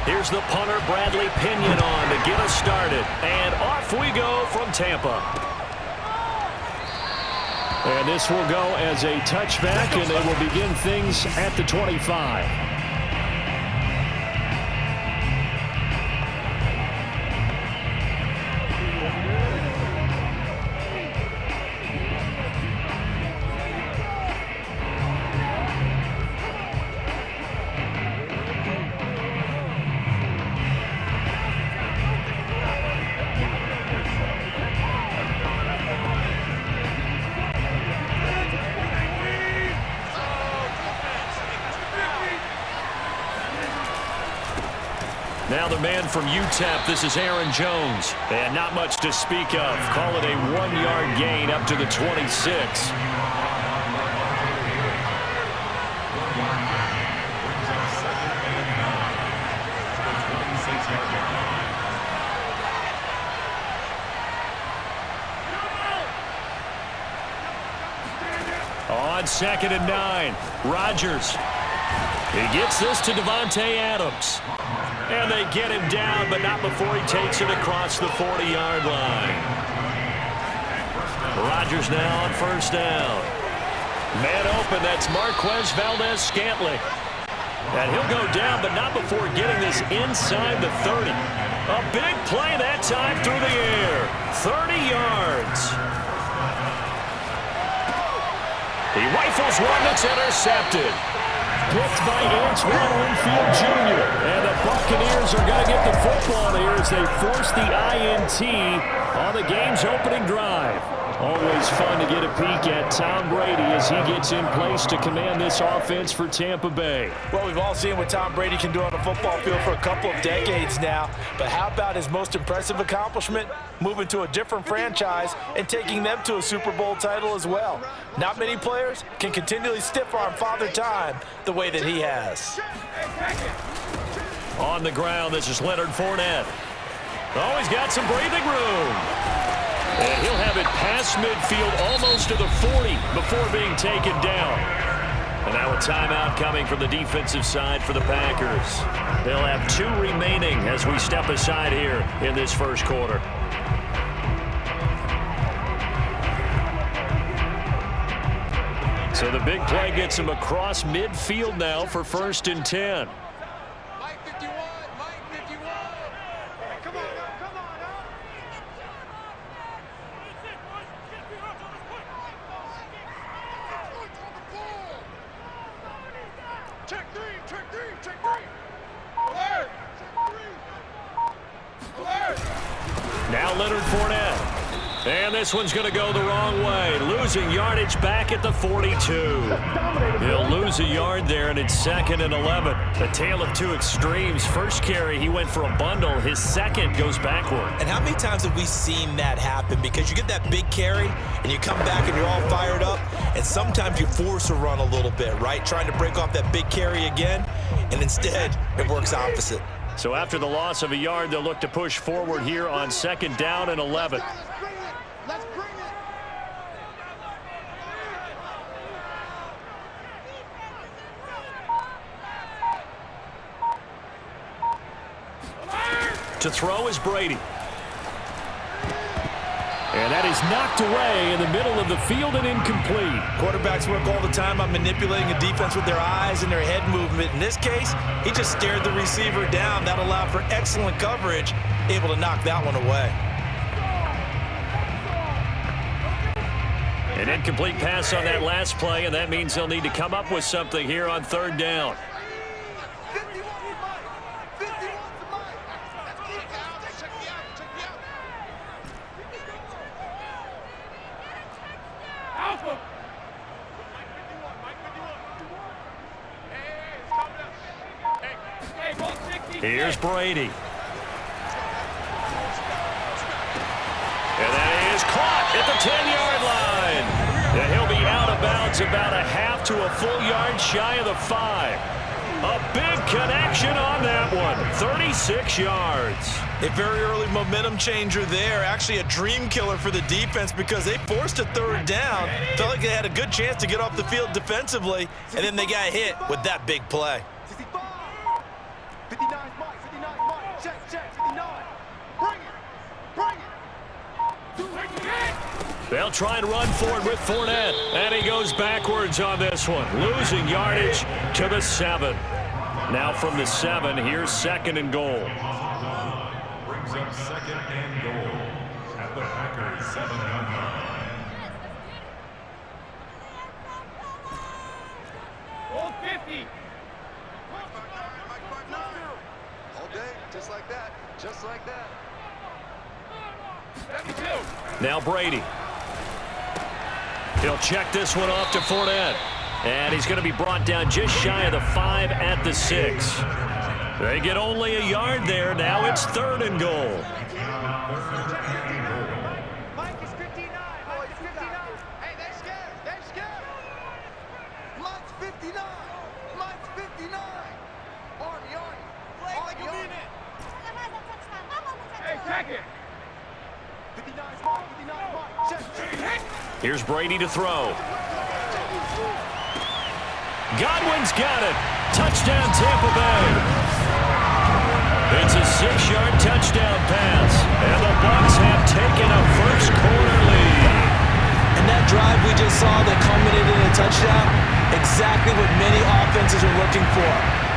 Here's the punter, Bradley Pinion, on to get us started. And off we go from Tampa. And this will go as a touchback, and they will begin things at the 25. Now the man from UTEP, this is Aaron Jones. And not much to speak of. Call it a 1-yard gain up to the 26. On 2nd and 9, Rodgers. He gets this to Devontae Adams. And they get him down, but not before he takes it across the 40-yard line. Rodgers now on 1st down. Man open, that's Marquez Valdez-Scantling. And he'll go down, but not before getting this inside the 30. A big play that time through the air. 30 yards. He rifles one that's intercepted. Picked by Antoine Winfield Jr. And the Buccaneers are going to get the football here as they force the INT on the game's opening drive. Always fun to get a peek at Tom Brady as he gets in place to command this offense for Tampa Bay. Well, we've all seen what Tom Brady can do on the football field for a couple of decades now. But how about his most impressive accomplishment? Moving to a different franchise and taking them to a Super Bowl title as well. Not many players can continually stiff-arm Father Time the way that he has. On the ground, this is Leonard Fournette. Oh, he's got some breathing room. And he'll have it past midfield almost to the 40 before being taken down. And now a timeout coming from the defensive side for the Packers. They'll have 2 remaining as we step aside here in this first quarter. So the big play gets him across midfield now for 1st and 10. Now Leonard Fournette. And this one's going to go the wrong way. Losing yardage back at the 42. He'll lose a yard there, and it's 2nd and 11. A tale of 2 extremes. First carry, he went for a bundle. His second goes backward. And how many times have we seen that happen? Because you get that big carry, and you come back and you're all fired up, and sometimes you force a run a little bit, right? Trying to break off that big carry again, and instead it works opposite. So after the loss of a yard, they'll look to push forward here on 2nd down and 11. Let's bring it. To throw is Brady. And that is knocked away in the middle of the field and incomplete. Quarterbacks work all the time on manipulating a defense with their eyes and their head movement. In this case, he just stared the receiver down. That allowed for excellent coverage, able to knock that one away. An incomplete pass on that last play, and that means they'll need to come up with something here on 3rd down. Here's Brady. And that is caught at the 10-yard line. And he'll be out of bounds about a half to a full yard shy of the 5. A big connection on that one. 36 yards. A very early momentum changer there. Actually a dream killer for the defense because they forced a 3rd down. Felt like they had a good chance to get off the field defensively, and then they got hit with that big play. 59, Mike, 59. They'll try and run for it with Fournette. And he goes backwards on this one, losing yardage to the 7. Now from the 7, here's 2nd and goal. Brings up 2nd and goal at the Packers 7-yard line. Hold 50. All day, just like that. Just like that. 72. Now Brady. He'll check this one off to Fournette. And he's going to be brought down just shy of the 5 at the 6. They get only a yard there. Now it's 3rd and goal. Mike is 59. Mike is 59. Hey, they're scared. They're scared. Mike's 59. Mike's 59. Army. Like you mean it. Hey, check it. 59 Mark. 59 Mark. Check. Here's Brady to throw. Godwin's got it. Touchdown, Tampa Bay. It's a 6-yard touchdown pass. And the Bucs have taken a first-quarter lead. And that drive we just saw that culminated in a touchdown, exactly what many offenses are looking for.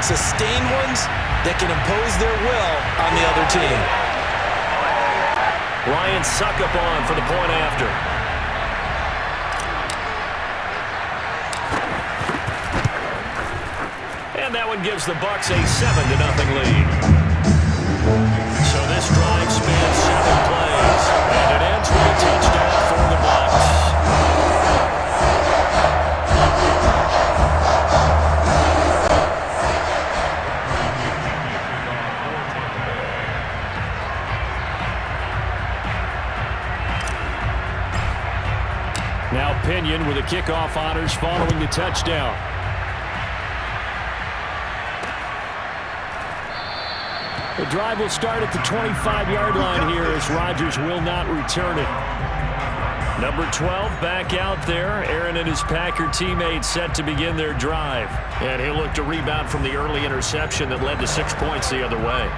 Sustained ones that can impose their will on the other team. Ryan Suckup on for the point after. And that one gives the Bucs a 7-0 lead. So this drive spans 7 plays, and it ends with a touchdown for the Bucs. Now Pinion with the kickoff honors following the touchdown. The drive will start at the 25-yard line here as Rodgers will not return it. Number 12 back out there. Aaron and his Packer teammates set to begin their drive. And he'll look to rebound from the early interception that led to 6 points the other way.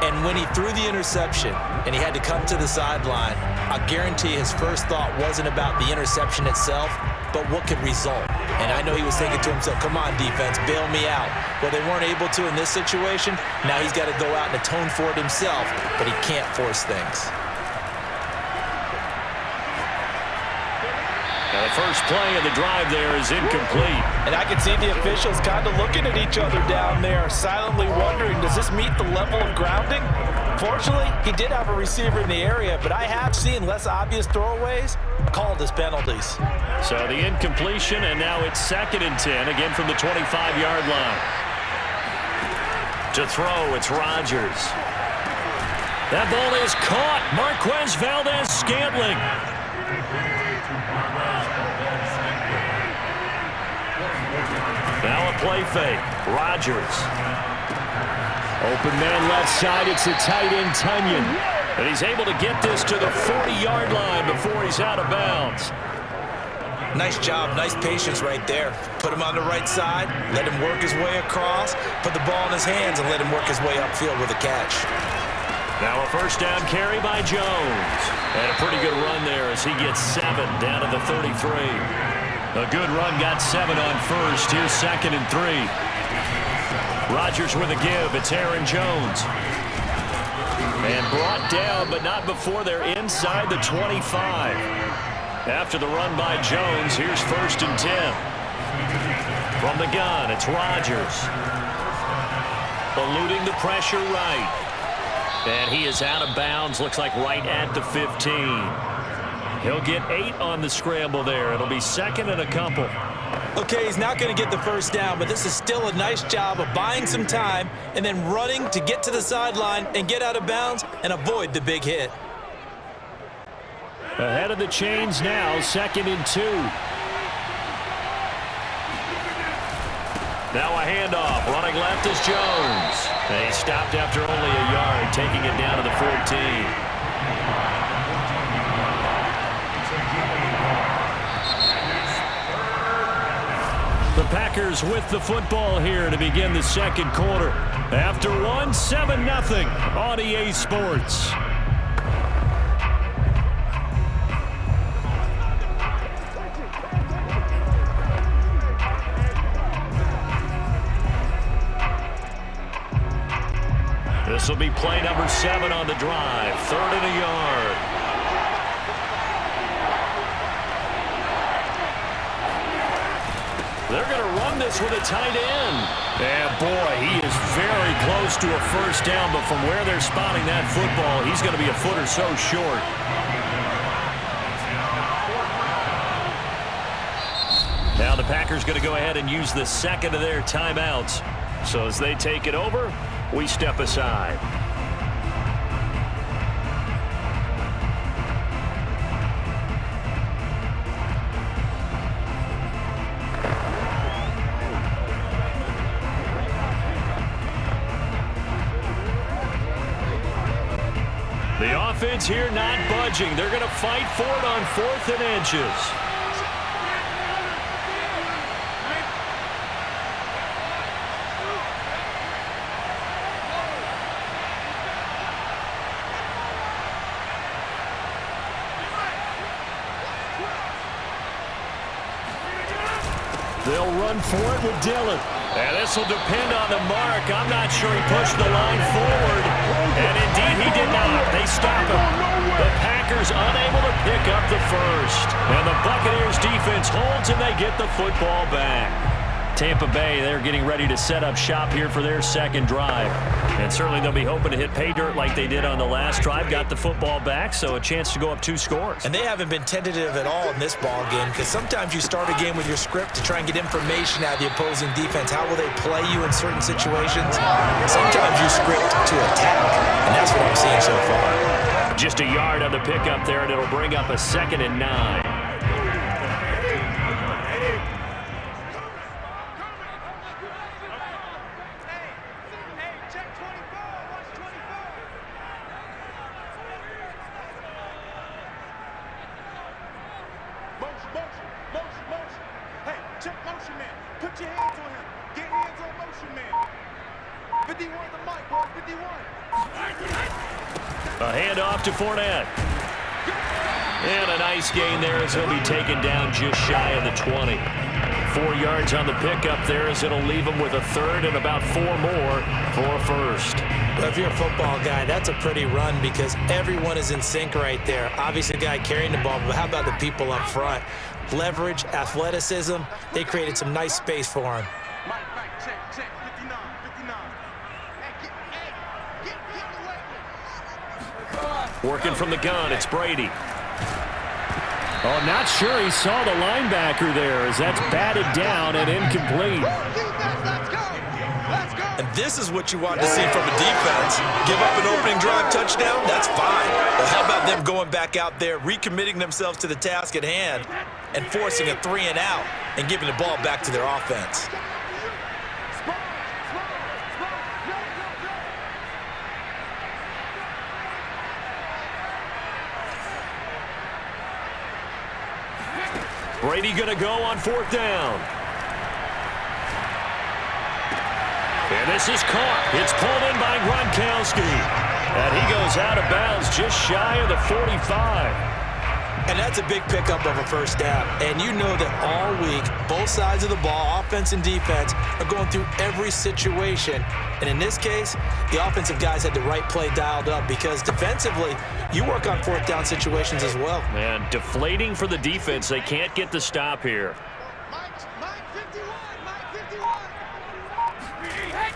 And when he threw the interception and he had to come to the sideline, I guarantee his first thought wasn't about the interception itself, but what could result. And I know he was thinking to himself, come on, defense, bail me out. Well, they weren't able to in this situation. Now he's got to go out and atone for it himself, but he can't force things. Now the first play of the drive there is incomplete. And I can see the officials kind of looking at each other down there, silently wondering, does this meet the level of grounding? Fortunately, he did have a receiver in the area, but I have seen less obvious throwaways called as penalties. So the incompletion, and now it's 2nd and 10, again from the 25-yard line. To throw, it's Rodgers. That ball is caught. Marquez Valdez-Scantling. Now a play fake. Rodgers. Open man left side. It's a tight end, Tunyon. And he's able to get this to the 40-yard line before he's out of bounds. Nice job, nice patience right there. Put him on the right side, let him work his way across, put the ball in his hands, and let him work his way upfield with a catch. Now a first down carry by Jones. And a pretty good run there as he gets 7 down to the 33. A good run, got 7 on first. Here's 2nd and 3. Rodgers with a give. It's Aaron Jones. And brought down, but not before they're inside the 25. After the run by Jones, here's 1st and 10. From the gun, it's Rodgers. Eluding the pressure right. And he is out of bounds, looks like right at the 15. He'll get 8 on the scramble there. It'll be 2nd and a couple. Okay, he's not going to get the first down, but this is still a nice job of buying some time and then running to get to the sideline and get out of bounds and avoid the big hit. Ahead of the chains now, 2nd and 2. Now a handoff. Running left is Jones. And he stopped after only a yard, taking it down to the 14. The Packers with the football here to begin the 2nd quarter. After one, 7-0 on EA Sports. This will be play number 7 on the drive. 3rd and a yard. They're going to run this with a tight end. And boy, he is very close to a first down, but from where they're spotting that football, he's going to be a foot or so short. Now the Packers going to go ahead and use the second of their timeouts. So as they take it over, we step aside. The offense here not budging. They're going to fight for it on 4th and inches. They'll run for it with Dillon. And this will depend on the mark. I'm not sure he pushed the line forward. And indeed he did not. They stop him. The Packers unable to pick up the first. And the Buccaneers defense holds and they get the football back. Tampa Bay, they're getting ready to set up shop here for their second drive. And certainly they'll be hoping to hit pay dirt like they did on the last drive. Got the football back, so a chance to go up 2 scores. And they haven't been tentative at all in this ball game, because sometimes you start a game with your script to try and get information out of the opposing defense. How will they play you in certain situations? Sometimes you script to attack, and that's what I'm seeing so far. Just a yard on the pickup there, and it'll bring up a 2nd and 9. A handoff to Fournette. And a nice gain there as he'll be taken down just shy of the 20. 4 yards on the pickup there as it'll leave him with a 3rd and about 4 more for a first. Well, if you're a football guy, that's a pretty run because everyone is in sync right there. Obviously, the guy carrying the ball, but how about the people up front? Leverage, athleticism, they created some nice space for him. Check, 59. Working from the gun, it's Brady. Oh, not sure he saw the linebacker there as that's batted down and incomplete. And this is what you want to see from a defense. Give up an opening drive touchdown, that's fine. But how about them going back out there, recommitting themselves to the task at hand and forcing a 3 and out and giving the ball back to their offense? Brady going to go on 4th down. And this is caught. It's pulled in by Gronkowski. And he goes out of bounds just shy of the 45. And that's a big pickup of a first down. And you know that all week, both sides of the ball, offense and defense, are going through every situation. And in this case, the offensive guys had the right play dialed up because defensively, you work on 4th down situations as well. Man, deflating for the defense. They can't get the stop here. Mike 51.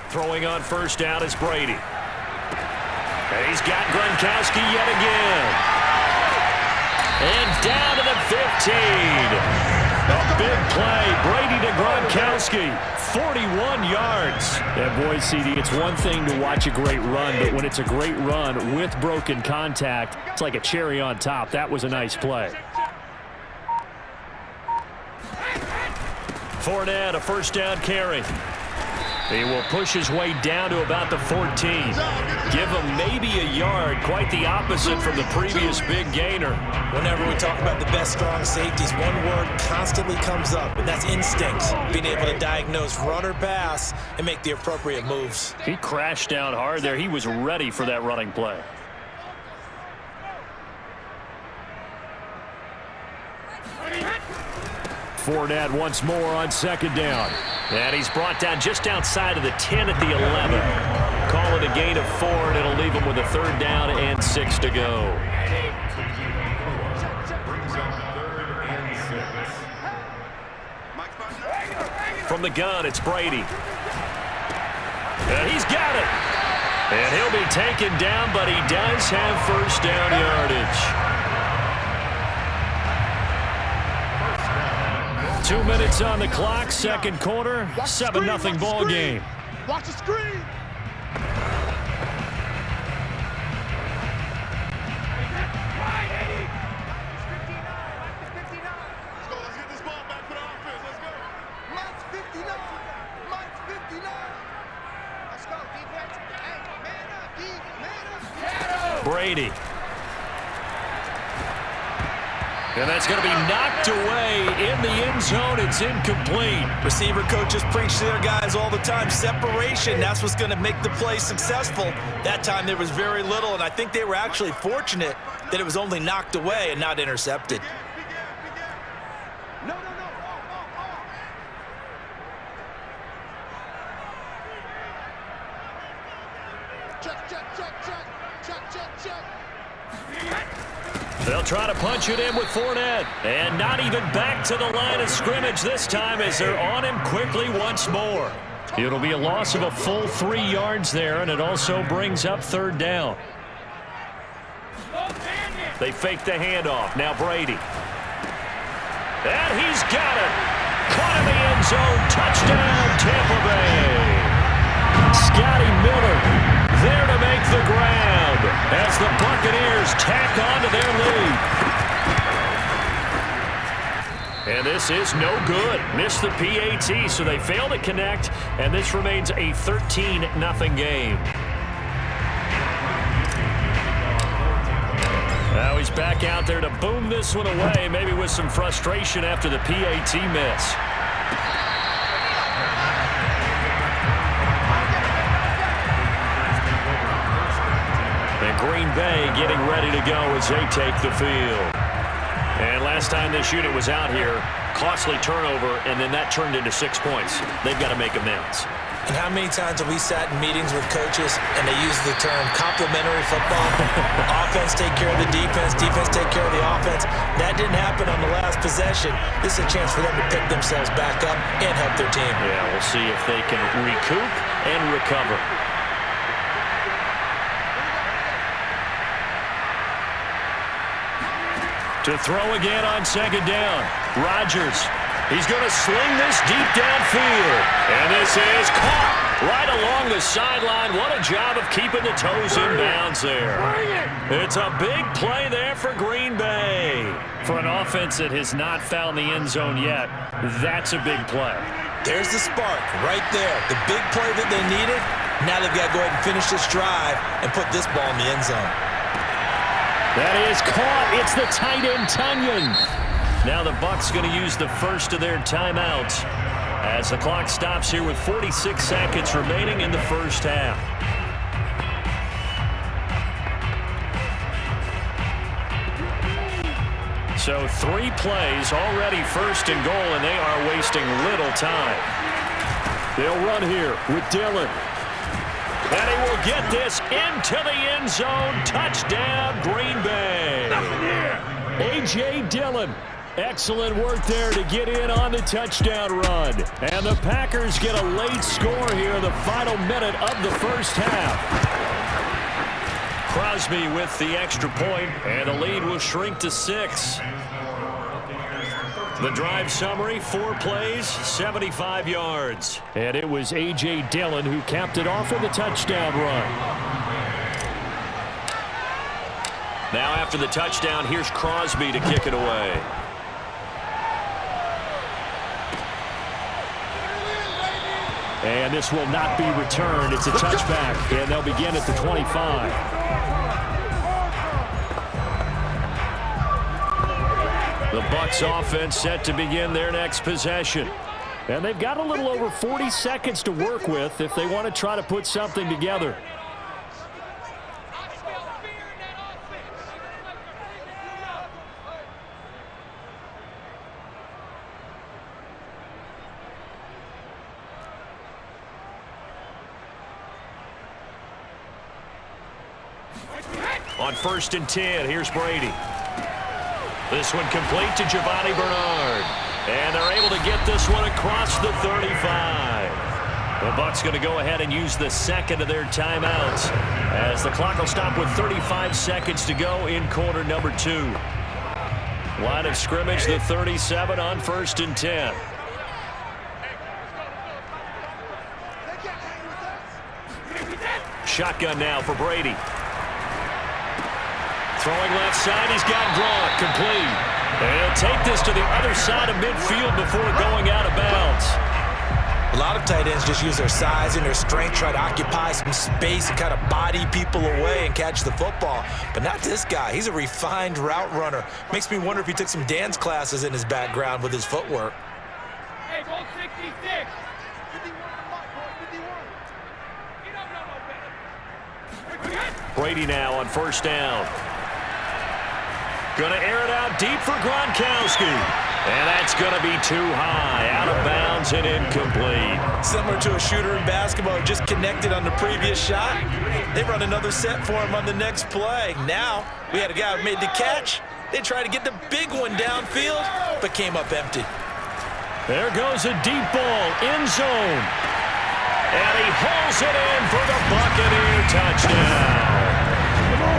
Throwing on first down is Brady. And he's got Gronkowski yet again. And down to the 15. A big play. Brady to Gronkowski. 41 yards. And boy, CD, it's one thing to watch a great run, but when it's a great run with broken contact, it's like a cherry on top. That was a nice play. Fournette, a first down carry. He will push his way down to about the 14. Give him maybe a yard. Quite the opposite from the previous big gainer. Whenever we talk about the best strong safeties, one word constantly comes up, and that's instincts. Being able to diagnose run or pass and make the appropriate moves. He crashed down hard there. He was ready for that running play. Fournette once more on 2nd down. And he's brought down just outside of the 10 at the 11. call it a gain of 4, and it'll leave them with a 3rd down and 6 to go. Brings up 3rd and 6. From the gun, it's Brady. And he's got it. And he'll be taken down, but he does have 1st down yardage. 2 minutes on the clock, 2nd quarter, 7-0 ball game. Watch the screen. Let's get this ball back for the offense. Let's go. Mike's 59. Mike's 59. Let's go, defense. Hey, man up, D. Man up. Brady. And that's going to be knocked away in the end zone. It's incomplete. Receiver coaches preach to their guys all the time. Separation, that's what's going to make the play successful. That time there was very little, and I think they were actually fortunate that it was only knocked away and not intercepted. No. Check. They'll try to punch it in with Fournette. And not even back to the line of scrimmage this time as they're on him quickly once more. It'll be a loss of a full 3 yards there, and it also brings up 3rd down. They fake the handoff. Now Brady. And he's got it. Caught in the end zone. Touchdown, Tampa Bay. Scotty Miller there to make the grab as the Buccaneers tack on to their lead. And this is no good. Missed the PAT, so they fail to connect, and this remains a 13-0 game. Now he's back out there to boom this one away, maybe with some frustration after the PAT miss. And Green Bay getting ready to go as they take the field. And last time this unit was out here, costly turnover, and then that turned into 6 points. They've got to make amends. And how many times have we sat in meetings with coaches and they use the term complementary football? Offense take care of the defense, defense take care of the offense. That didn't happen on the last possession. This is a chance for them to pick themselves back up and help their team. Yeah, we'll see if they can recoup and recover. To throw again on 2nd down. Rodgers. He's going to sling this deep downfield. And this is caught right along the sideline. What a job of keeping the toes in bounds there. It's a big play there for Green Bay. For an offense that has not found the end zone yet, that's a big play. There's the spark right there. The big play that they needed. Now they've got to go ahead and finish this drive and put this ball in the end zone. That is caught. It's the tight end, Tunyon. Now the Bucs going to use the first of their timeouts as the clock stops here with 46 seconds remaining in the first half. So 3 plays already 1st and goal, and they are wasting little time. They'll run here with Dillon. And he will get this into the end zone. Touchdown, Green Bay. A.J. Dillon. Excellent work there to get in on the touchdown run. And the Packers get a late score here in the final minute of the first half. Crosby with the extra point, and the lead will shrink to 6. The drive summary, 4 plays, 75 yards. And it was A.J. Dillon who capped it off with a touchdown run. Now after the touchdown, here's Crosby to kick it away. And this will not be returned. It's a touchback, and they'll begin at the 25. The Bucs offense set to begin their next possession. And they've got a little over 40 seconds to work with if they want to try to put something together. on 1st and 10. Here's Brady. This one complete to Giovanni Bernard. And they're able to get this one across the 35. The Bucs going to go ahead and use the second of their timeouts as the clock will stop with 35 seconds to go in quarter number 2. Line of scrimmage, the 37 on 1st and 10. Shotgun now for Brady. Throwing left side, he's got Gronk, complete. And he'll take this to the other side of midfield before going out of bounds. A lot of tight ends just use their size and their strength, try to occupy some space and kind of body people away and catch the football. But not this guy. He's a refined route runner. Makes me wonder if he took some dance classes in his background with his footwork. Hey, goal 66. 51 boy. Brady now on 1st down. Gonna air it out deep for Gronkowski. And that's gonna be too high. Out of bounds and incomplete. Similar to a shooter in basketball, just connected on the previous shot. They run another set for him on the next play. Now, we had a guy who made the catch. They tried to get the big one downfield, but came up empty. There goes a deep ball, end zone. And he hauls it in for the Buccaneer touchdown.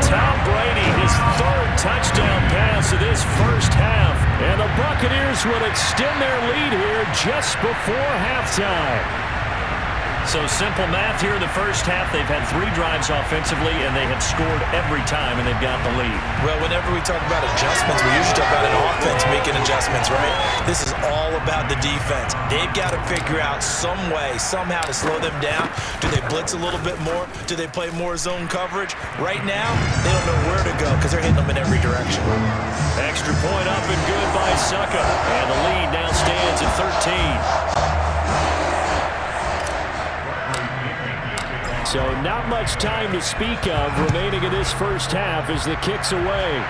Tom Brady, his 3rd touchdown pass of this first half. And the Buccaneers will extend their lead here just before halftime. So simple math here in the first half. They've had 3 drives offensively, and they have scored every time, and they've got the lead. Well, whenever we talk about adjustments, we usually talk about an offense making adjustments, right? This is all about the defense. They've got to figure out some way, somehow to slow them down. Do they blitz a little bit more? Do they play more zone coverage? Right now, they don't know where to go because they're hitting them in every direction. Extra point up and good by Succa. And the lead now stands at 13. So not much time to speak of remaining in this first half as the kick's away.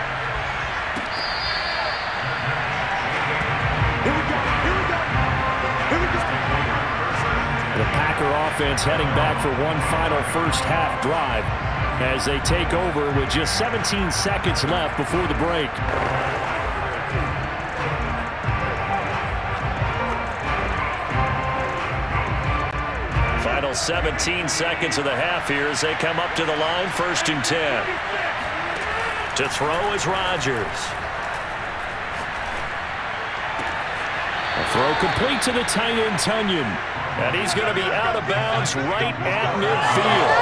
The Packer offense heading back for one final first half drive as they take over with just 17 seconds left before the break. Final 17 seconds of the half here as they come up to the line, 1st and 10. To throw is Rodgers. A throw complete to the tight end, Tunyon. And he's going to be out of bounds right at midfield.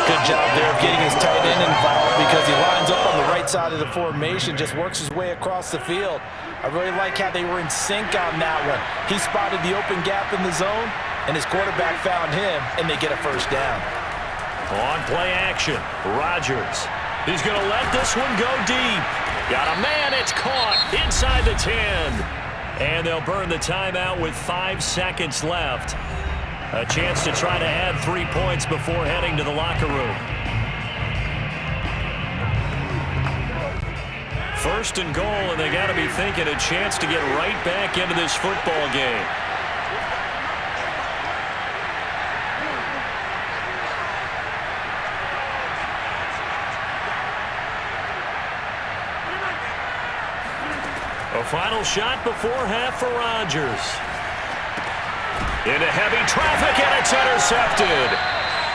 Good job there of getting his tight end involved because he lines up on the right side of the formation, just works his way across the field. I really like how they were in sync on that one. He spotted the open gap in the zone, and his quarterback found him, and they get a first down. On play action, Rodgers. He's going to let this one go deep. Got a man, it's caught inside the 10. And they'll burn the timeout with 5 seconds left. A chance to try to add 3 points before heading to the locker room. 1st and goal, and they got to be thinking a chance to get right back into this football game. A final shot before half for Rodgers. Into heavy traffic, and it's intercepted.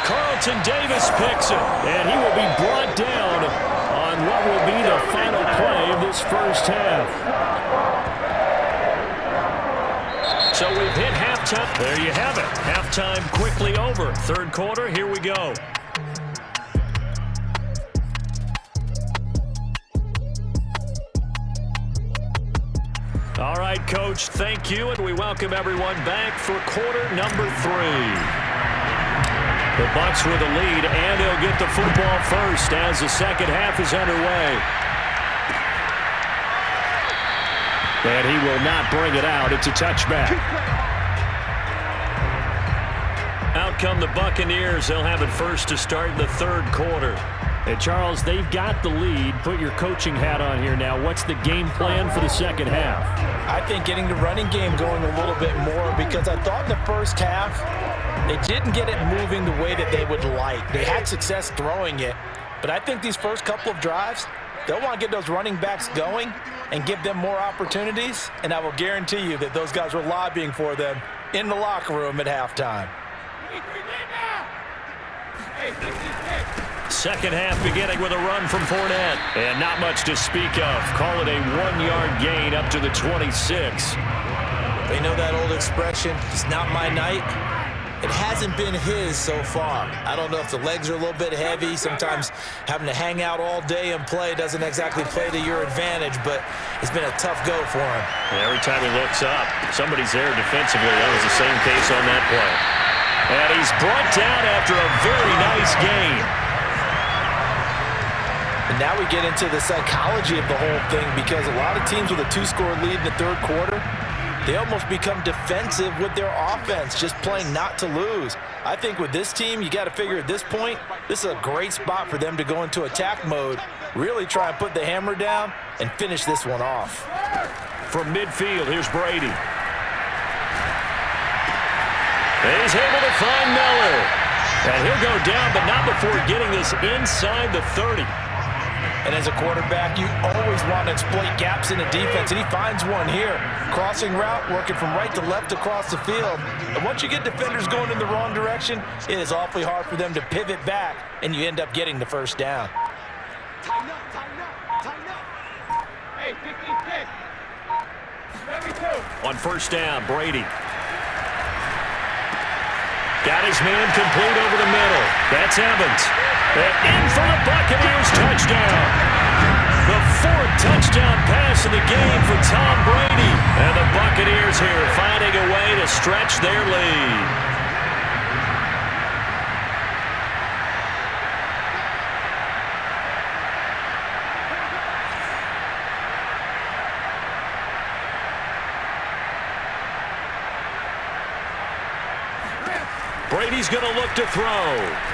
Carlton Davis picks it, and he will be brought down on what will be the final play of this first half. So we've hit halftime. There you have it. Halftime quickly over. 3rd quarter, here we go. All right, Coach, thank you, and we welcome everyone back for quarter number 3. The Bucs with the lead, and they'll get the football first as the second half is underway. And he will not bring it out. It's a touchback. Out come the Buccaneers. They'll have it first to start in the 3rd quarter. Hey, Charles, they've got the lead. Put your coaching hat on here now. What's the game plan for the second half? I think getting the running game going a little bit more because I thought in the first half they didn't get it moving the way that they would like. They had success throwing it, But I think these first couple of drives, they'll want to get those running backs going and give them more opportunities, and I will guarantee you that those guys were lobbying for them in the locker room at halftime. Second half beginning with a run from Fournette. And not much to speak of. Call it a 1-yard gain up to the 26. They know that old expression, it's not my night. It hasn't been his so far. I don't know if the legs are a little bit heavy. Sometimes having to hang out all day and play doesn't exactly play to your advantage, but it's been a tough go for him. And every time he looks up, somebody's there defensively. That was the same case on that play. And he's brought down after a very nice game. And now we get into the psychology of the whole thing, because a lot of teams with a 2-score lead in the third quarter, they almost become defensive with their offense, just playing not to lose. I think with this team, you got to figure at this point, this is a great spot for them to go into attack mode, really try and put the hammer down and finish this one off. From midfield, here's Brady. He's able to find Miller. And he'll go down, but not before getting this inside the 30. And as a quarterback, you always want to exploit gaps in the defense, and he finds one here. Crossing route, working from right to left across the field. And once you get defenders going in the wrong direction, it is awfully hard for them to pivot back, and you end up getting the first down. Tighten up, tighten up, tighten up. Hey, pick. Let me go. On first down, Brady. Got his man complete over the middle. That's Evans. And in for the Buccaneers touchdown. The 4th touchdown pass of the game for Tom Brady. And the Buccaneers here finding a way to stretch their lead. Brady's going to look to throw.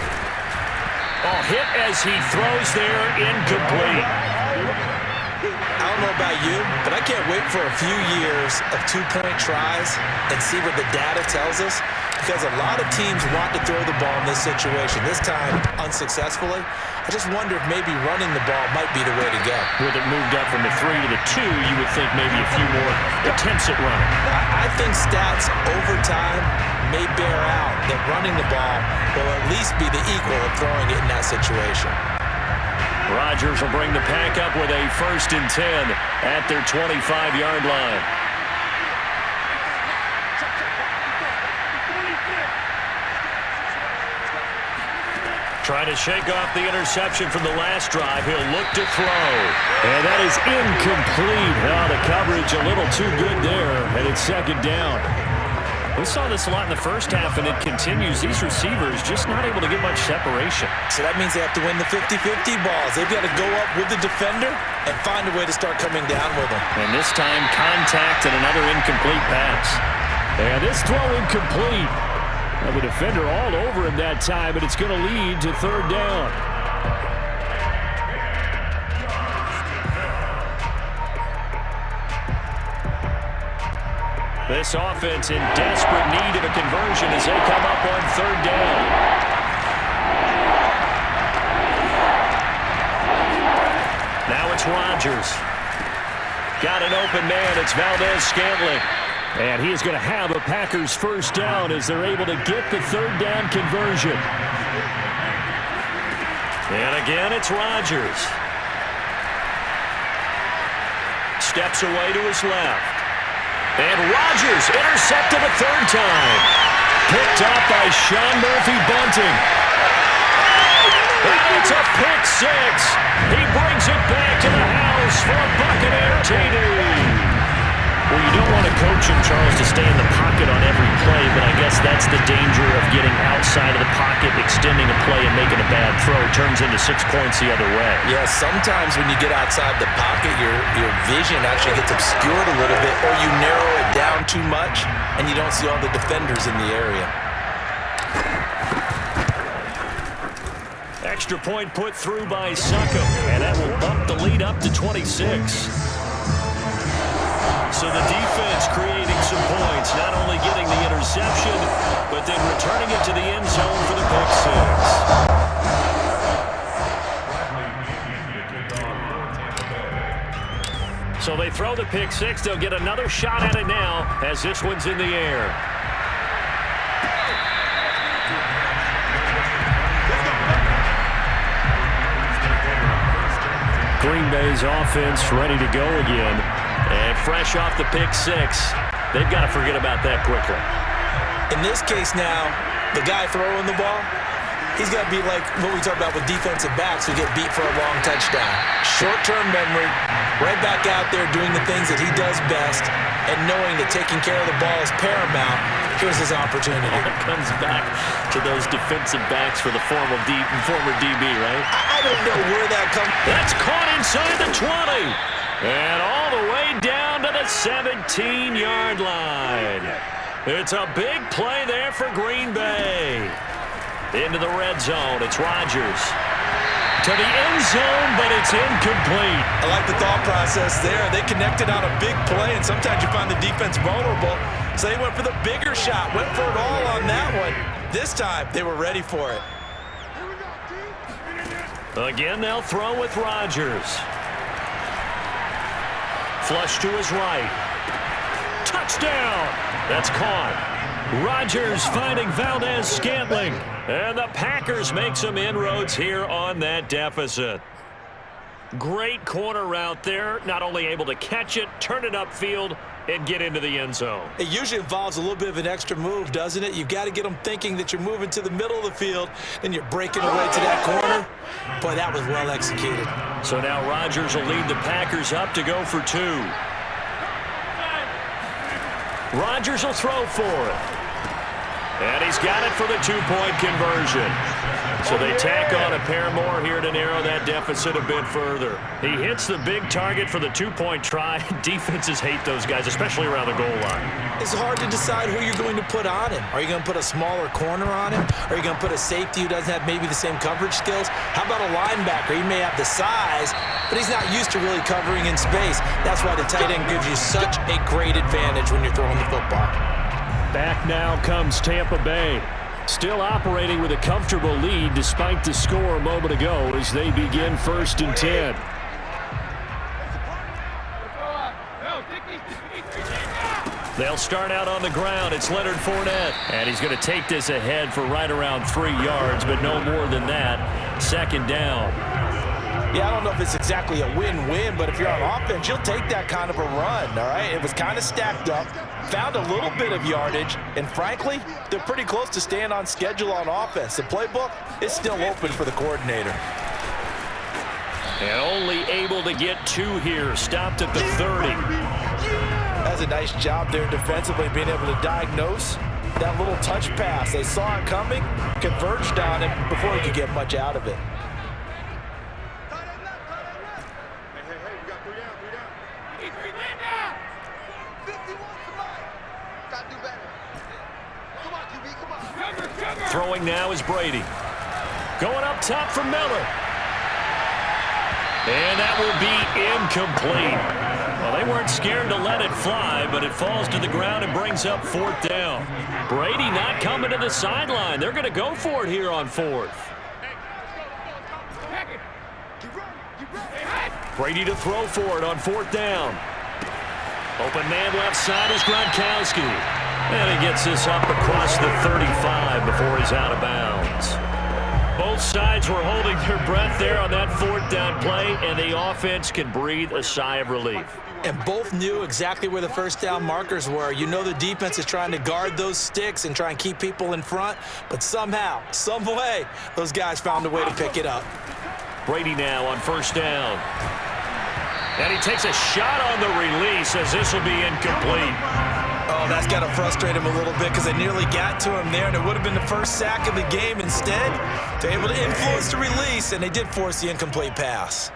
Hit as he throws there, incomplete. I don't know about you, but I can't wait for a few years of 2-point tries and see what the data tells us, because a lot of teams want to throw the ball in this situation. This time, unsuccessfully. I just wonder if maybe running the ball might be the way to go. With it moved up from the 3 to the 2, you would think maybe a few more attempts at running. I think stats over time may bear out that running the ball will at least be the equal of throwing it in that situation. Rodgers will bring the pack up with a 1st and 10 at their 25-yard line. Trying to shake off the interception from the last drive. He'll look to throw. And that is incomplete. Oh, the coverage a little too good there, and it's 2nd down. We saw this a lot in the first half, and it continues. These receivers just not able to get much separation. So that means they have to win the 50-50 balls. They've got to go up with the defender and find a way to start coming down with them. And this time, contact and another incomplete pass. And this throw incomplete. The defender all over him that time, but it's going to lead to 3rd down. This offense in desperate need of a conversion as they come up on 3rd down. Now it's Rodgers. Got an open man. It's Valdez-Scantling. And he is going to have a Packers 1st down as they're able to get the 3rd down conversion. And again, it's Rodgers. Steps away to his left. And Rodgers intercepted a 3rd time. Picked up by Sean Murphy-Bunting. And it's a pick 6. He brings it back to the house for a Buccaneer TD. Well, you don't want to coach him, Charles, to stay in the pocket on every play, but I guess that's the danger of getting outside of the pocket, extending a play, and making a bad throw. It turns into 6 points the other way. Yeah, sometimes when you get outside the pocket, your vision actually gets obscured a little bit, or you narrow it down too much, and you don't see all the defenders in the area. Extra point put through by Succop, and that will bump the lead up to 26. So the defense creating some points, not only getting the interception, but then returning it to the end zone for the pick 6. the pick six. They'll get another shot at it now as this one's in the air. Green Bay's offense ready to go again. And fresh off the pick six, they've got to forget about that quickly. In this case now, the guy throwing the ball, he's got to be like what we talked about with defensive backs who get beat for a long touchdown. Short-term memory, right back out there doing the things that he does best, and knowing that taking care of the ball is paramount. Here's his opportunity. It comes back to those defensive backs for the former DB, right? I don't know where that comes. That's caught inside the 20. And all the way down to the 17-yard line. It's a big play there for Green Bay. Into the red zone. It's Rodgers. To the end zone, but it's incomplete. I like the thought process there. They connected on a big play, and sometimes you find the defense vulnerable. So they went for the bigger shot, went for it all on that one. This time, they were ready for it. Again, they'll throw with Rodgers. Flush to his right. Touchdown! That's caught. Rodgers finding Valdez-Scantling. And the Packers make some inroads here on that deficit. Great corner route there. Not only able to catch it, turn it upfield, and get into the end zone. It usually involves a little bit of an extra move, doesn't it? You've got to get them thinking that you're moving to the middle of the field, and you're breaking away to that corner. Boy, that was well executed. So now Rodgers will lead the Packers up to go for two. Rodgers will throw for it. And he's got it for the two-point conversion. So they tack on a pair more here to narrow that deficit a bit further. He hits the big target for the two-point try. Defenses hate those guys, especially around the goal line. It's hard to decide who you're going to put on him. Are you going to put a smaller corner on him? Are you going to put a safety who doesn't have maybe the same coverage skills? How about a linebacker? He may have the size, but he's not used to really covering in space. That's why the tight end gives you such a great advantage when you're throwing the football. Back now comes Tampa Bay. Still operating with a comfortable lead despite the score a moment ago as they begin 1st and 10. They'll start out on the ground. It's Leonard Fournette. And he's going to take this ahead for right around 3 yards, but no more than that. 2nd down. Yeah, I don't know if it's exactly a win-win, but if you're on offense, you'll take that kind of a run, all right? It was kind of stacked up, found a little bit of yardage, and frankly, they're pretty close to staying on schedule on offense. The playbook is still open for the coordinator. And only able to get 2 here, stopped at the 30. That's a nice job there defensively, being able to diagnose that little touch pass. They saw it coming, converged on it before he could get much out of it. Throwing now is Brady. Going up top for Miller. And that will be incomplete. Well, they weren't scared to let it fly, but it falls to the ground and brings up 4th down. Brady not coming to the sideline. They're going to go for it here on 4th. Brady to throw for it on 4th down. Open man left side is Gronkowski. And he gets this up across the 35 before he's out of bounds. Both sides were holding their breath there on that 4th down play, and the offense can breathe a sigh of relief. And both knew exactly where the 1st down markers were. You know the defense is trying to guard those sticks and try and keep people in front, but somehow, some way, those guys found a way to pick it up. Brady now on 1st down. And he takes a shot on the release as this will be incomplete. Oh, that's got to frustrate him a little bit because they nearly got to him there, and it would have been the first sack of the game. Instead, they're able to influence the release, and they did force the incomplete pass.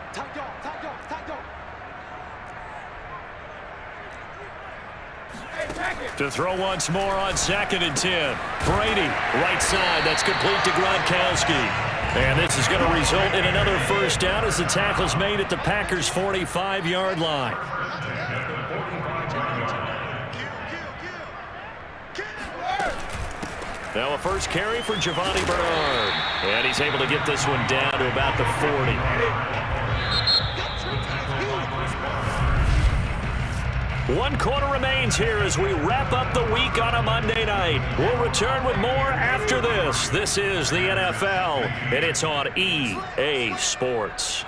To throw once more on 2nd and 10. Brady, right side. That's complete to Gronkowski. And this is going to result in another 1st down as the tackle's made at the Packers' 45-yard line. Now a first carry for Giovanni Bernard. And he's able to get this one down to about the 40. 1 quarter remains here as we wrap up the week on a Monday night. We'll return with more after this. This is the NFL, and it's on EA Sports.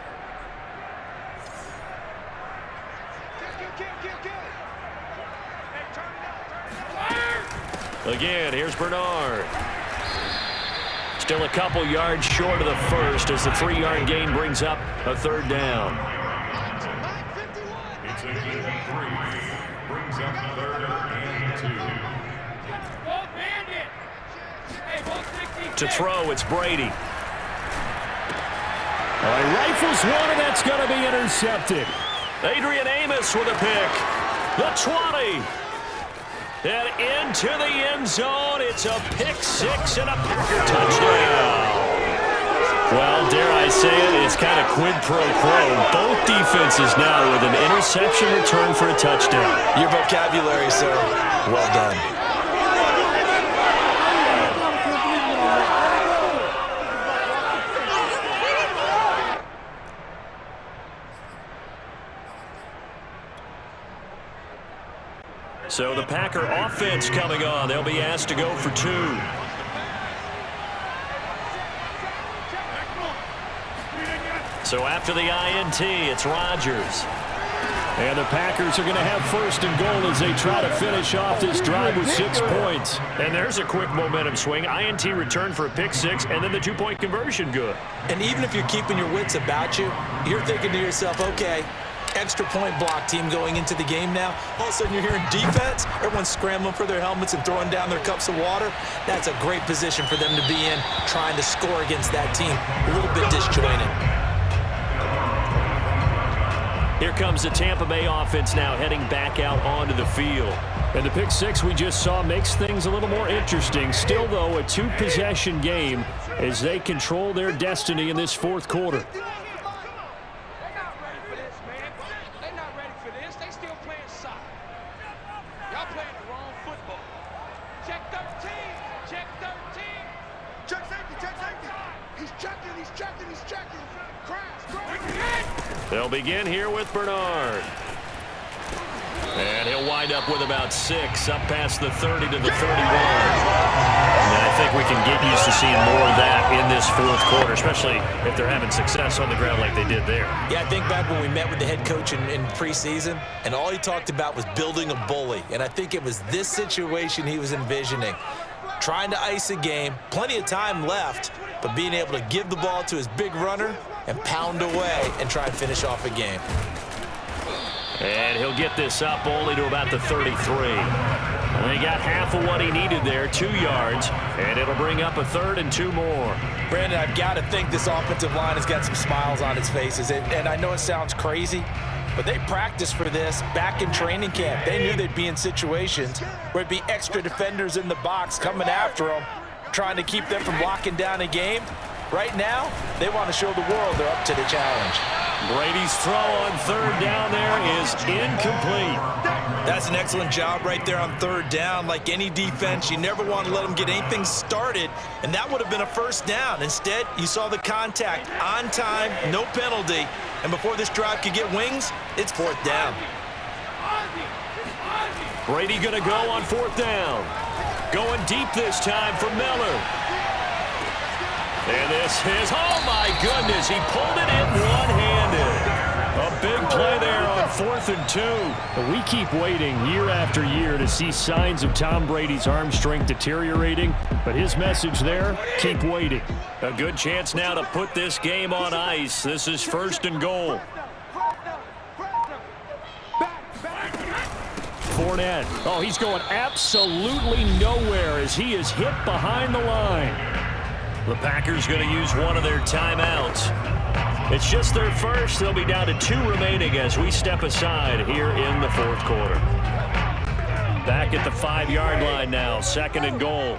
Again, here's Bernard. Still a couple yards short of the first as the 3-yard gain brings up a 3rd down. It's a gain of 3. Brings up 3rd and 2. To throw, it's Brady. All right, rifles one, and that's going to be intercepted. Adrian Amos with a pick. The 20. And into the end zone. It's a pick 6 and a Packer touchdown. Well, dare I say it, it's kind of quid pro quo. Both defenses now with an interception return for a touchdown. Your vocabulary, sir. Well done. So the Packer offense coming on. They'll be asked to go for 2. So after the INT, it's Rodgers. And the Packers are going to have 1st and goal as they try to finish off this drive with 6 points. And there's a quick momentum swing. INT return for a pick 6, and then the 2-point conversion good. And even if you're keeping your wits about you, you're thinking to yourself, okay, extra point block team going into the game now. All of a sudden you're hearing defense. Everyone's scrambling for their helmets and throwing down their cups of water. That's a great position for them to be in, trying to score against that team. A little bit disjointed. Here comes the Tampa Bay offense now heading back out onto the field. And the pick 6 we just saw makes things a little more interesting. Still, though, a 2-possession game as they control their destiny in this 4th quarter. They'll begin here with Bernard. And he'll wind up with about 6, up past the 30 to the 31. And I think we can get used to seeing more of that in this 4th quarter, especially if they're having success on the ground like they did there. Yeah, I think back when we met with the head coach in preseason, and all he talked about was building a bully. And I think it was this situation he was envisioning. Trying to ice a game, plenty of time left, but being able to give the ball to his big runner and pound away and try and finish off a game. And he'll get this up only to about the 33. And he got half of what he needed there, 2 yards, and it'll bring up a 3rd and 2 more. Brandon, I've got to think this offensive line has got some smiles on its faces. And I know it sounds crazy, but they practiced for this back in training camp. They knew they'd be in situations where it'd be extra defenders in the box coming after them, trying to keep them from locking down a game. Right now, they want to show the world they're up to the challenge. Brady's throw on 3rd down there is incomplete. That's an excellent job right there on 3rd down. Like any defense, you never want to let them get anything started, and that would have been a 1st down. Instead, you saw the contact on time, no penalty, and before this drive could get wings, it's 4th down. Brady going to go on 4th down. Going deep this time for Miller. And this is, oh my goodness, he pulled it in one-handed. A big play there on 4th and 2. We keep waiting year after year to see signs of Tom Brady's arm strength deteriorating, but his message there, keep waiting. A good chance now to put this game on ice. This is 1st and goal. Fournette. Oh, he's going absolutely nowhere as he is hit behind the line. The Packers going to use one of their timeouts. It's just their first. They'll be down to 2 remaining as we step aside here in the 4th quarter. Back at the 5-yard line now, 2nd and goal.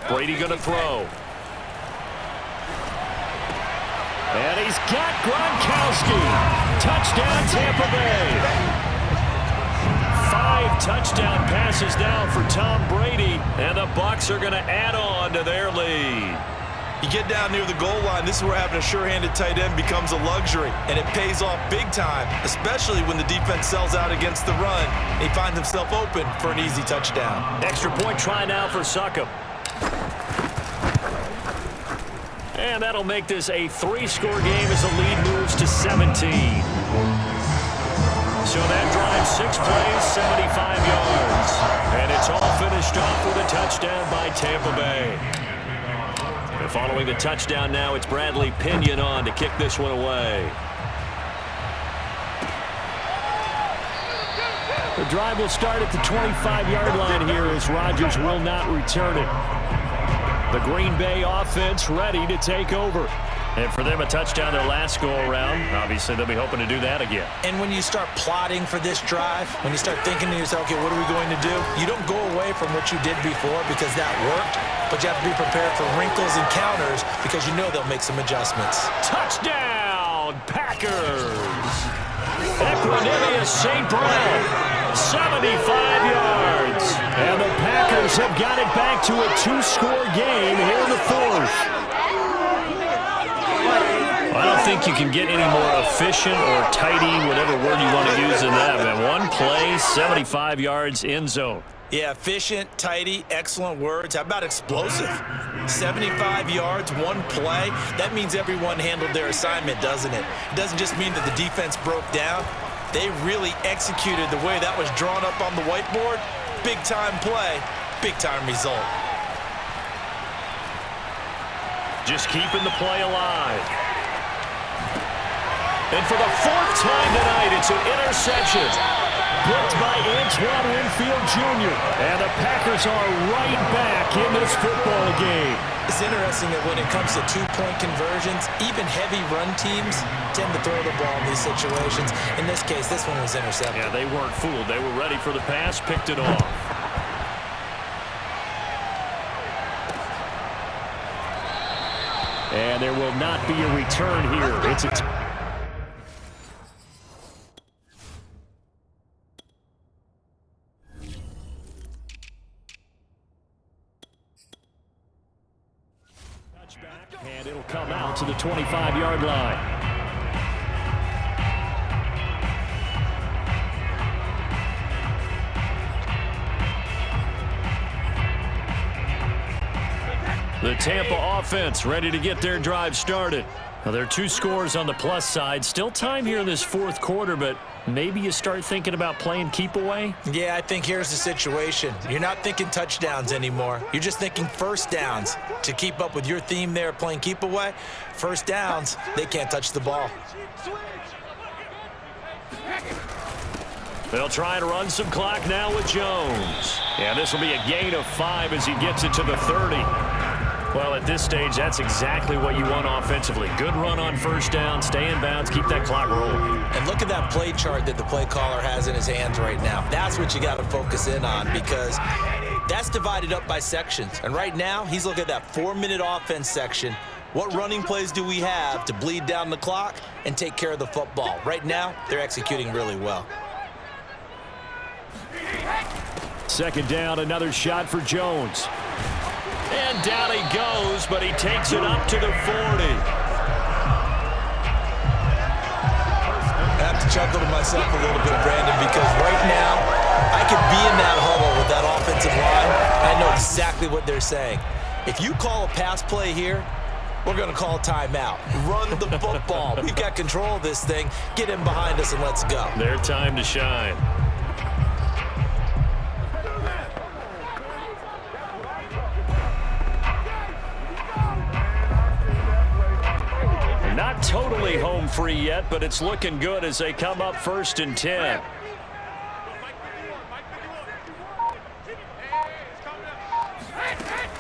Brady going to throw. And he's got Gronkowski. Touchdown, Tampa Bay. 5 touchdown passes now for Tom Brady, and the Bucs are going to add on to their lead. You get down near the goal line, this is where having a sure-handed tight end becomes a luxury, and it pays off big time, especially when the defense sells out against the run. He finds himself open for an easy touchdown. Extra point try now for Succop. And that'll make this a 3-score game as the lead moves to 17. So that drives 6 plays, 75 yards. And it's all finished off with a touchdown by Tampa Bay. And following the touchdown now, it's Bradley Pinion on to kick this one away. The drive will start at the 25-yard line here as Rodgers will not return it. The Green Bay offense ready to take over. And for them, a touchdown their last go-around. Obviously, they'll be hoping to do that again. And when you start plotting for this drive, when you start thinking to yourself, okay, what are we going to do? You don't go away from what you did before because that worked, but you have to be prepared for wrinkles and counters because you know they'll make some adjustments. Touchdown, Packers! Equanimeous St. Brown, 75 yards. And the Packers have got it back to a 2-score game here in the 4th. I don't think you can get any more efficient or tidy, whatever word you want to use in that. Man, one play, 75 yards, end zone. Yeah, efficient, tidy, excellent words. How about explosive? 75 yards, one play. That means everyone handled their assignment, doesn't it? It doesn't just mean that the defense broke down. They really executed the way that was drawn up on the whiteboard. Big-time play, big-time result. Just keeping the play alive. And for the 4th time tonight, it's an interception. Blocked by Antoine Winfield Jr. And the Packers are right back in this football game. It's interesting that when it comes to 2-point conversions, even heavy run teams tend to throw the ball in these situations. In this case, this one was intercepted. Yeah, they weren't fooled. They were ready for the pass, picked it off. And there will not be a return here. It's a and it'll come out to the 25-yard line. The Tampa offense ready to get their drive started. Now, there are 2 scores on the plus side. Still time here in this 4th quarter, but maybe you start thinking about playing keep away? Yeah, I think here's the situation. You're not thinking touchdowns anymore. You're just thinking first downs. To keep up with your theme there, playing keep away, first downs, they can't touch the ball. They'll try and run some clock now with Jones. Yeah, this will be a gain of 5 as he gets it to the 30. Well, at this stage, that's exactly what you want offensively. Good run on first down, stay in bounds, keep that clock rolling. And look at that play chart that the play caller has in his hands right now. That's what you got to focus in on because that's divided up by sections. And right now, he's looking at that 4-minute offense section. What running plays do we have to bleed down the clock and take care of the football? Right now, they're executing really well. 2nd down, another shot for Jones. And down he goes, but he takes it up to the 40. I have to chuckle to myself a little bit, Brandon, because right now I could be in that huddle with that offensive line. I know exactly what they're saying. If you call a pass play here, we're going to call a timeout. Run the football. We've got control of this thing. Get in behind us and let's go. Their time to shine. Not totally home free yet, but it's looking good as they come up 1st and 10.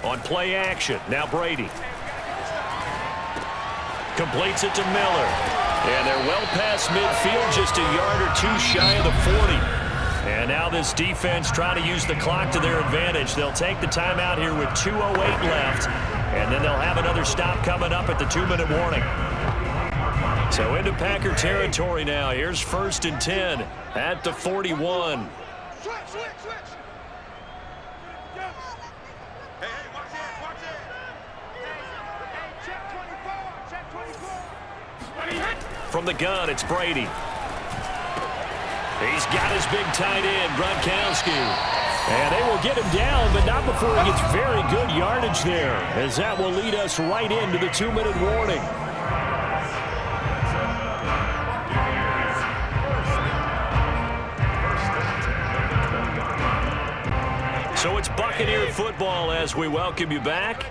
On play action, now Brady. Completes it to Miller. And they're well past midfield, just a yard or 2 shy of the 40. And now this defense trying to use the clock to their advantage. They'll take the timeout here with 2:08 left. And then they'll have another stop coming up at the 2-minute warning. So into Packer territory now. Here's 1st and 10 at the 41. Switch. Hey, watch it. From the gun, it's Brady. He's got his big tight end, Gronkowski. And they will get him down, but not before he gets very good yardage there, as that will lead us right into the 2-minute warning. So it's Buccaneer football as we welcome you back.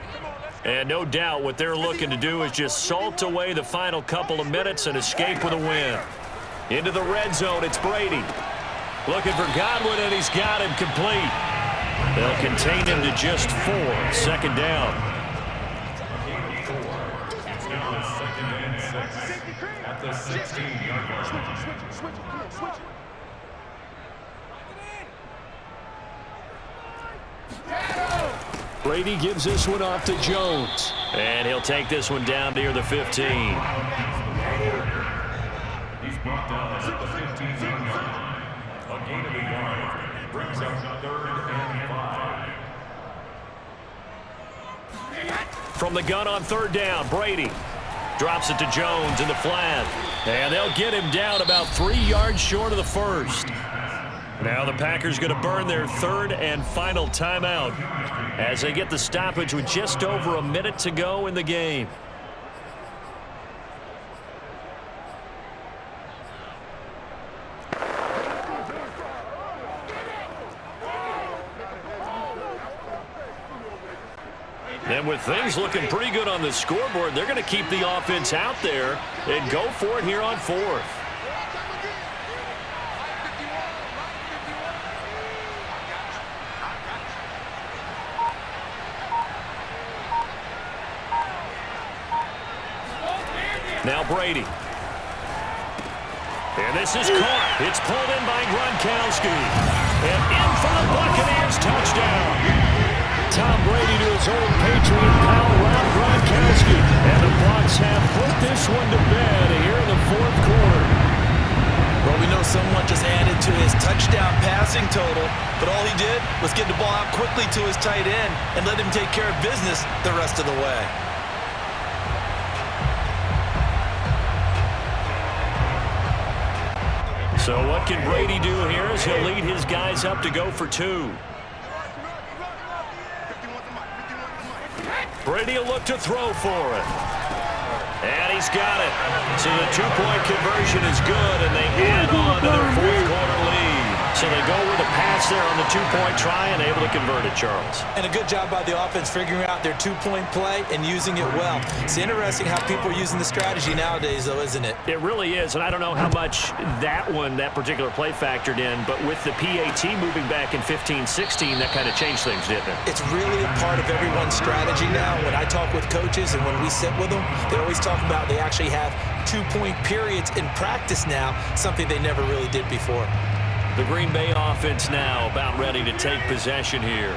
And no doubt what they're looking to do is just salt away the final couple of minutes and escape with a win. Into the red zone, it's Brady. Looking for Godwin, and he's got him complete. They'll contain him to just 4. Second down. It's now 2nd and 6 at the 16-yard line. Switch it. Come on, switch it. Brady gives this one off to Jones. And he'll take this one down near the 15. He's brought down at the 15-yard line. A gain of a yard brings up 3rd and 5. From the gun on 3rd down, Brady drops it to Jones in the flat. And they'll get him down about 3 yards short of the first. Now the Packers going to burn their 3rd and final timeout as they get the stoppage with just over a minute to go in the game. And with things looking pretty good on the scoreboard, they're going to keep the offense out there and go for it here on 4th. Now Brady. And this is caught. It's pulled in by Gronkowski. And in for the Buccaneers touchdown. Tom Brady to his old Patriot pal, Rob Gronkowski. And the Bucs have put this one to bed here in the 4th quarter. Well, we know someone just added to his touchdown passing total, but all he did was get the ball out quickly to his tight end and let him take care of business the rest of the way. So what can Brady do here as he'll lead his guys up to go for 2. Brady will look to throw for it. And he's got it. So the 2-point conversion is good, and they add on to their 4th quarter lead. So they go with a pass there on the 2-point try and able to convert it, Charles. And a good job by the offense figuring out their 2-point play and using it well. It's interesting how people are using the strategy nowadays, though, isn't it? It really is, and I don't know how much that particular play factored in, but with the PAT moving back in 15-16, that kind of changed things, didn't it? It's really a part of everyone's strategy now. When I talk with coaches and when we sit with them, they always talk about they actually have 2-point periods in practice now, something they never really did before. The Green Bay offense now about ready to take possession here.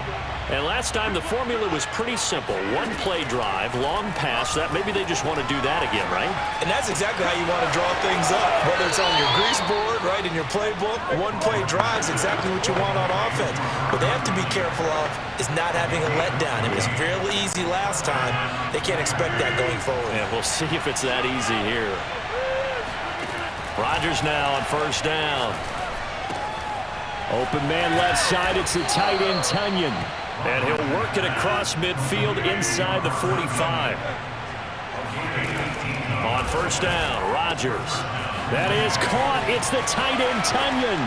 And last time the formula was pretty simple. 1-play drive, long pass. That maybe they just want to do that again, right? And that's exactly how you want to draw things up. Whether it's on your grease board, right, in your playbook, 1-play drive is exactly what you want on offense. What they have to be careful of is not having a letdown. It was fairly easy last time. They can't expect that going forward. Yeah, we'll see if it's that easy here. Rodgers now on 1st down. Open man left side, it's the tight end, Tunyon. And he'll work it across midfield inside the 45. On 1st down, Rodgers. That is caught. It's the tight end, Tunyon.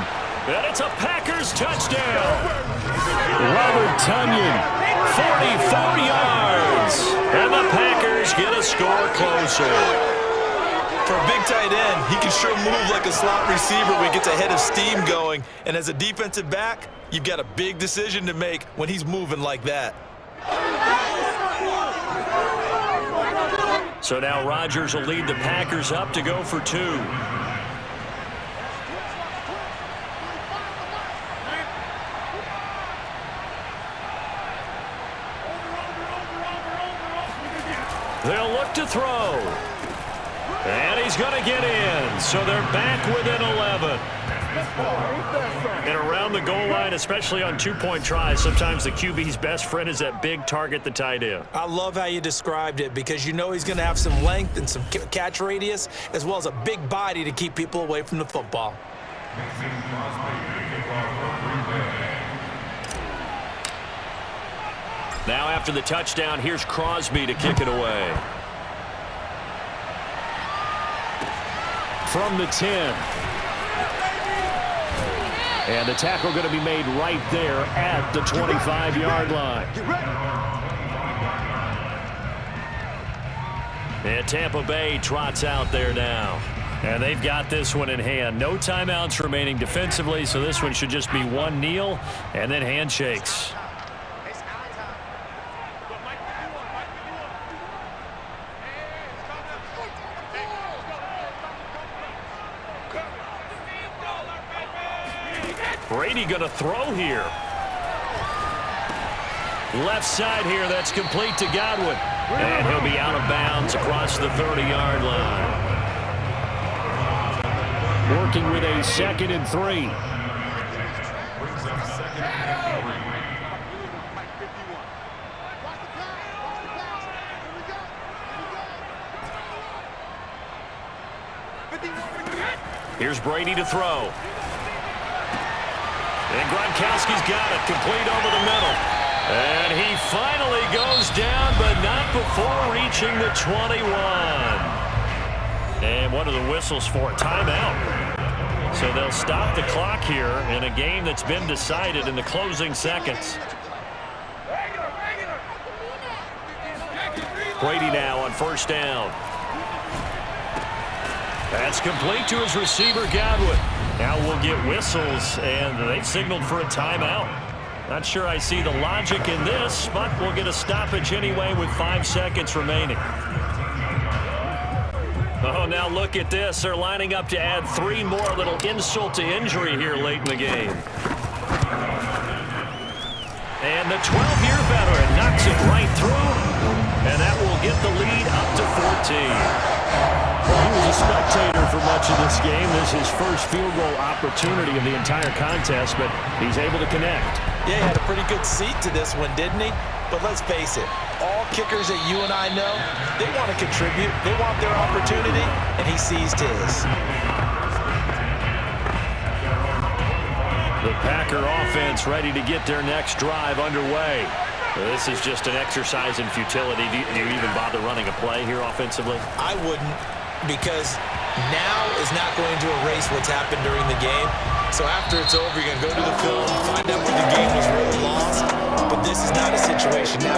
And it's a Packers touchdown. Robert Tunyon. 44 yards. And the Packers get a score closer. For a big tight end, he can sure move like a slot receiver when he gets a head of steam going. And as a defensive back, you've got a big decision to make when he's moving like that. So now Rodgers will lead the Packers up to go for 2. They'll look to throw. And he's going to get in. So they're back within 11. And around around the goal line, especially on two-point tries, sometimes the QB's best friend is that big target, the tight end. I love how you described it because you know he's going to have some length and some catch radius as well as a big body to keep people away from the football. Now after the touchdown, here's Crosby to kick it away. From the 10. And the tackle going to be made right there at the 25-yard line. And Tampa Bay trots out there now. And they've got this one in hand. No timeouts remaining defensively, so this one should just be one kneel and then handshakes. Brady going to throw here. Left side here, that's complete to Godwin. And he'll be out of bounds across the 30-yard line. Working with a 2nd and 3. Here's Brady to throw. And Gronkowski's got it, complete over the middle. And he finally goes down, but not before reaching the 21. And what are the whistles for? Timeout. So they'll stop the clock here in a game that's been decided in the closing seconds. Brady now on first down. That's complete to his receiver, Godwin. Now we'll get whistles, and they've signaled for a timeout. Not sure I see the logic in this, but we'll get a stoppage anyway with 5 seconds remaining. Oh, now look at this. They're lining up to add 3 more, little insult to injury here late in the game. And the 12-year veteran knocks it right through, and that will get the lead up to 14. He was a spectator for much of this game. This is his first field goal opportunity of the entire contest, but he's able to connect. Yeah, he had a pretty good seat to this one, didn't he? But let's face it, all kickers that you and I know, they want to contribute. They want their opportunity, and he seized his. The Packer offense ready to get their next drive underway. This is just an exercise in futility. Do you even bother running a play here offensively? I wouldn't, because now is not going to erase what's happened during the game. So after it's over, you're going to go to the film, find out where the game was really lost. But this is not a situation now